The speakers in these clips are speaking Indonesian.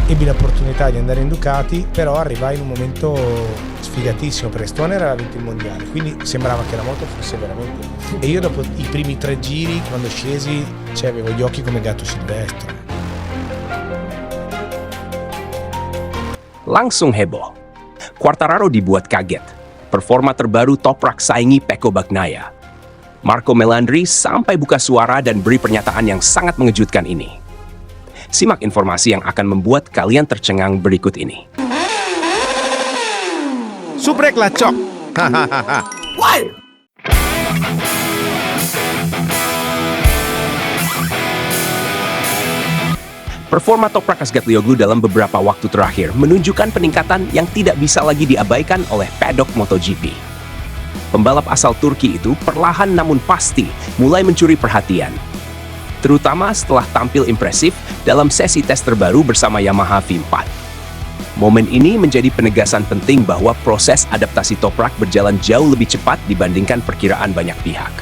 ebbi l'opportunità di andare in Ducati, però arrivai in un momento sfigatissimo perché Stoner aveva vinto il mondiale, quindi sembrava che la moto fosse veramente... E io dopo i primi 3 giri, quando scesi, avevo gli occhi come gatto silvestre. Langsung heboh. Quartararo dibuat kaget. Performa terbaru Toprak saingi Pecco Bagnaia. Marco Melandri sampai buka suara dan beri pernyataan yang sangat mengejutkan ini. Simak informasi yang akan membuat kalian tercengang berikut ini. Subrek lah cok. Performa Toprak Razgatlioglu dalam beberapa waktu terakhir menunjukkan peningkatan yang tidak bisa lagi diabaikan oleh paddock MotoGP. Pembalap asal Turki itu perlahan namun pasti mulai mencuri perhatian, terutama setelah tampil impresif dalam sesi tes terbaru bersama Yamaha V4. Momen ini menjadi penegasan penting bahwa proses adaptasi Toprak berjalan jauh lebih cepat dibandingkan perkiraan banyak pihak.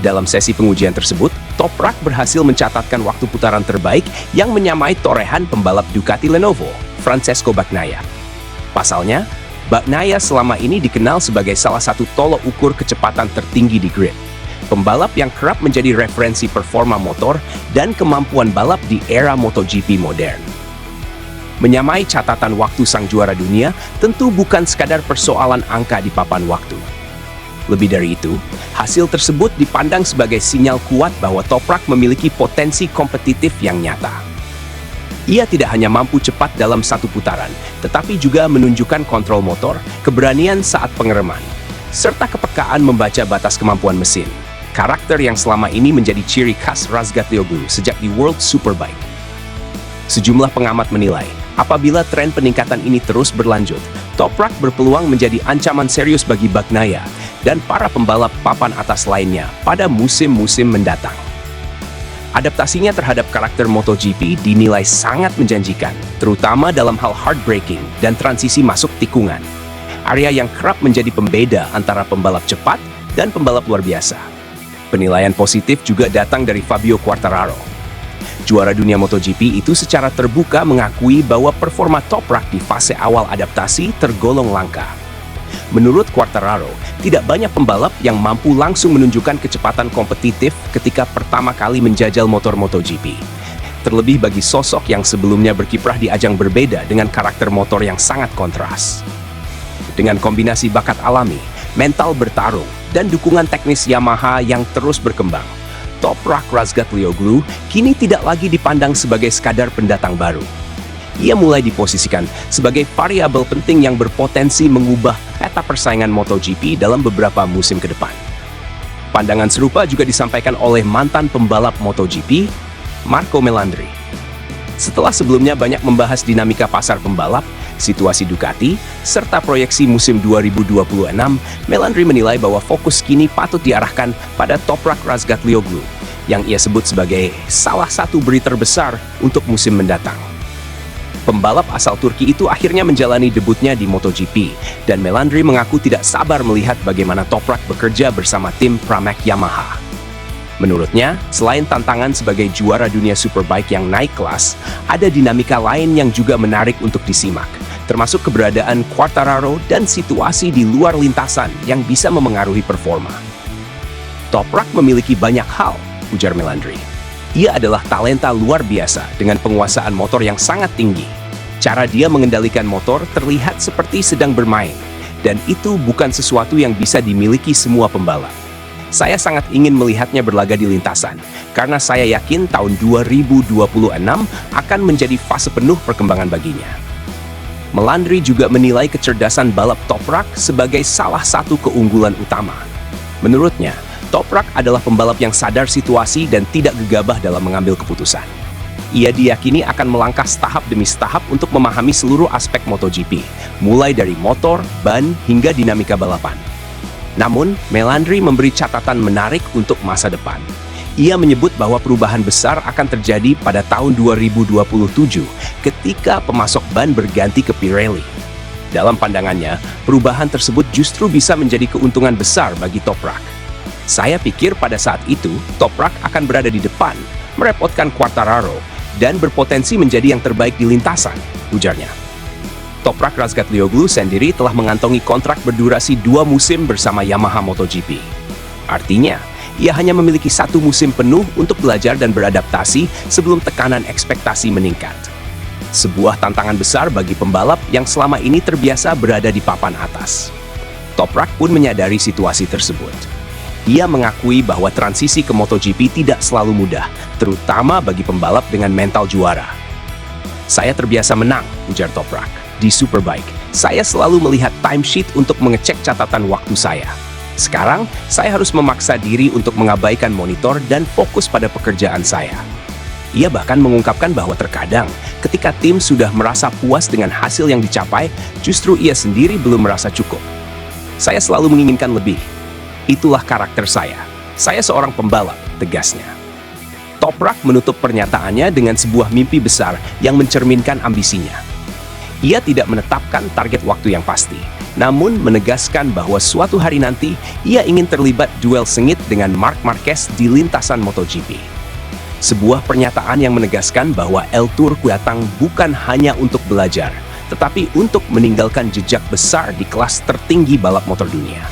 Dalam sesi pengujian tersebut, Toprak berhasil mencatatkan waktu putaran terbaik yang menyamai torehan pembalap Ducati Lenovo, Francesco Bagnaia. Pasalnya, Bagnaia selama ini dikenal sebagai salah satu tolok ukur kecepatan tertinggi di grid. Pembalap yang kerap menjadi referensi performa motor dan kemampuan balap di era MotoGP modern. Menyamai catatan waktu sang juara dunia tentu bukan sekadar persoalan angka di papan waktu. Lebih dari itu, hasil tersebut dipandang sebagai sinyal kuat bahwa Toprak memiliki potensi kompetitif yang nyata. Ia tidak hanya mampu cepat dalam satu putaran, tetapi juga menunjukkan kontrol motor, keberanian saat pengereman, serta kepekaan membaca batas kemampuan mesin. Karakter yang selama ini menjadi ciri khas Razgatlioglu sejak di World Superbike. Sejumlah pengamat menilai, apabila tren peningkatan ini terus berlanjut, Toprak berpeluang menjadi ancaman serius bagi Bagnaia dan para pembalap papan atas lainnya pada musim-musim mendatang. Adaptasinya terhadap karakter MotoGP dinilai sangat menjanjikan, terutama dalam hal hard braking dan transisi masuk tikungan, area yang kerap menjadi pembeda antara pembalap cepat dan pembalap luar biasa. Penilaian positif juga datang dari Fabio Quartararo. Juara dunia MotoGP itu secara terbuka mengakui bahwa performa Toprak di fase awal adaptasi tergolong langka. Menurut Quartararo, tidak banyak pembalap yang mampu langsung menunjukkan kecepatan kompetitif ketika pertama kali menjajal motor MotoGP. Terlebih bagi sosok yang sebelumnya berkiprah di ajang berbeda dengan karakter motor yang sangat kontras. Dengan kombinasi bakat alami, mental bertarung, dan dukungan teknis Yamaha yang terus berkembang, Toprak Razgatlioglu kini tidak lagi dipandang sebagai sekadar pendatang baru. Ia mulai diposisikan sebagai variabel penting yang berpotensi mengubah peta persaingan MotoGP dalam beberapa musim ke depan. Pandangan serupa juga disampaikan oleh mantan pembalap MotoGP, Marco Melandri. Setelah sebelumnya banyak membahas dinamika pasar pembalap, situasi Ducati, serta proyeksi musim 2026, Melandri menilai bahwa fokus kini patut diarahkan pada Toprak Razgatlioglu, yang ia sebut sebagai salah satu beri terbesar untuk musim mendatang. Pembalap asal Turki itu akhirnya menjalani debutnya di MotoGP, dan Melandri mengaku tidak sabar melihat bagaimana Toprak bekerja bersama tim Pramac Yamaha. Menurutnya, selain tantangan sebagai juara dunia Superbike yang naik kelas, ada dinamika lain yang juga menarik untuk disimak, termasuk keberadaan Quartararo dan situasi di luar lintasan yang bisa memengaruhi performa. Toprak memiliki banyak hal, ujar Melandri. Ia adalah talenta luar biasa dengan penguasaan motor yang sangat tinggi. Cara dia mengendalikan motor terlihat seperti sedang bermain, dan itu bukan sesuatu yang bisa dimiliki semua pembalap. Saya sangat ingin melihatnya berlaga di lintasan, karena saya yakin tahun 2026 akan menjadi fase penuh perkembangan baginya. Melandri juga menilai kecerdasan balap Toprak sebagai salah satu keunggulan utama. Menurutnya, Toprak adalah pembalap yang sadar situasi dan tidak gegabah dalam mengambil keputusan. Ia diyakini akan melangkah tahap demi tahap untuk memahami seluruh aspek MotoGP, mulai dari motor, ban, hingga dinamika balapan. Namun, Melandri memberi catatan menarik untuk masa depan. Ia menyebut bahwa perubahan besar akan terjadi pada tahun 2027 ketika pemasok ban berganti ke Pirelli. Dalam pandangannya, perubahan tersebut justru bisa menjadi keuntungan besar bagi Toprak. Saya pikir pada saat itu, Toprak akan berada di depan, merepotkan Quartararo, dan berpotensi menjadi yang terbaik di lintasan, ujarnya. Toprak Razgatlioglu sendiri telah mengantongi kontrak berdurasi 2 musim bersama Yamaha MotoGP. Artinya, ia hanya memiliki 1 musim penuh untuk belajar dan beradaptasi sebelum tekanan ekspektasi meningkat. Sebuah tantangan besar bagi pembalap yang selama ini terbiasa berada di papan atas. Toprak pun menyadari situasi tersebut. Ia mengakui bahwa transisi ke MotoGP tidak selalu mudah, terutama bagi pembalap dengan mental juara. "Saya terbiasa menang," ujar Toprak. "Di Superbike, saya selalu melihat timesheet untuk mengecek catatan waktu saya. Sekarang, saya harus memaksa diri untuk mengabaikan monitor dan fokus pada pekerjaan saya." Ia bahkan mengungkapkan bahwa terkadang, ketika tim sudah merasa puas dengan hasil yang dicapai, justru ia sendiri belum merasa cukup. "Saya selalu menginginkan lebih. Itulah karakter saya. Saya seorang pembalap," tegasnya. Toprak menutup pernyataannya dengan sebuah mimpi besar yang mencerminkan ambisinya. Ia tidak menetapkan target waktu yang pasti, namun menegaskan bahwa suatu hari nanti ia ingin terlibat duel sengit dengan Marc Marquez di lintasan MotoGP. Sebuah pernyataan yang menegaskan bahwa El Tour Kuatang bukan hanya untuk belajar, tetapi untuk meninggalkan jejak besar di kelas tertinggi balap motor dunia.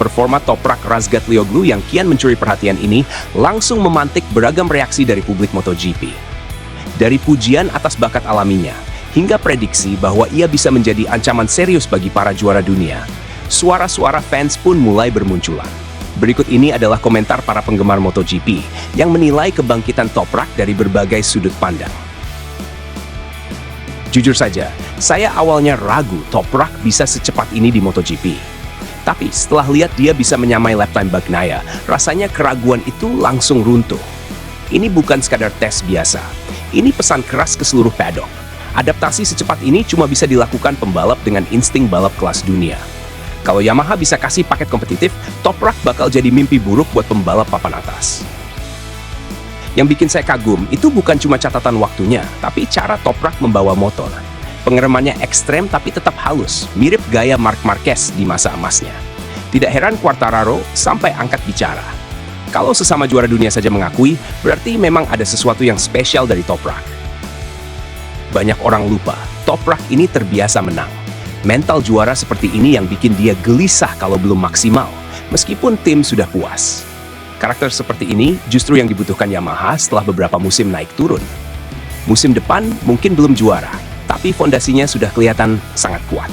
Performa Toprak Razgatlioglu yang kian mencuri perhatian ini langsung memantik beragam reaksi dari publik MotoGP. Dari pujian atas bakat alaminya, hingga prediksi bahwa ia bisa menjadi ancaman serius bagi para juara dunia, suara-suara fans pun mulai bermunculan. Berikut ini adalah komentar para penggemar MotoGP yang menilai kebangkitan Toprak dari berbagai sudut pandang. "Jujur saja, saya awalnya ragu Toprak bisa secepat ini di MotoGP. Tapi setelah lihat dia bisa menyamai lap time Bagnaia, rasanya keraguan itu langsung runtuh. Ini bukan sekadar tes biasa. Ini pesan keras ke seluruh paddock. Adaptasi secepat ini cuma bisa dilakukan pembalap dengan insting balap kelas dunia. Kalau Yamaha bisa kasih paket kompetitif, Toprak bakal jadi mimpi buruk buat pembalap papan atas." Yang bikin saya kagum itu bukan cuma catatan waktunya, tapi cara Toprak membawa motor. Pengeremannya ekstrem tapi tetap halus, mirip gaya Marc Marquez di masa emasnya. Tidak heran Quartararo sampai angkat bicara. Kalau sesama juara dunia saja mengakui, berarti memang ada sesuatu yang spesial dari Toprak. Banyak orang lupa, Toprak ini terbiasa menang. Mental juara seperti ini yang bikin dia gelisah kalau belum maksimal, meskipun tim sudah puas. Karakter seperti ini justru yang dibutuhkan Yamaha setelah beberapa musim naik turun. Musim depan mungkin belum juara, tapi fondasinya sudah kelihatan sangat kuat.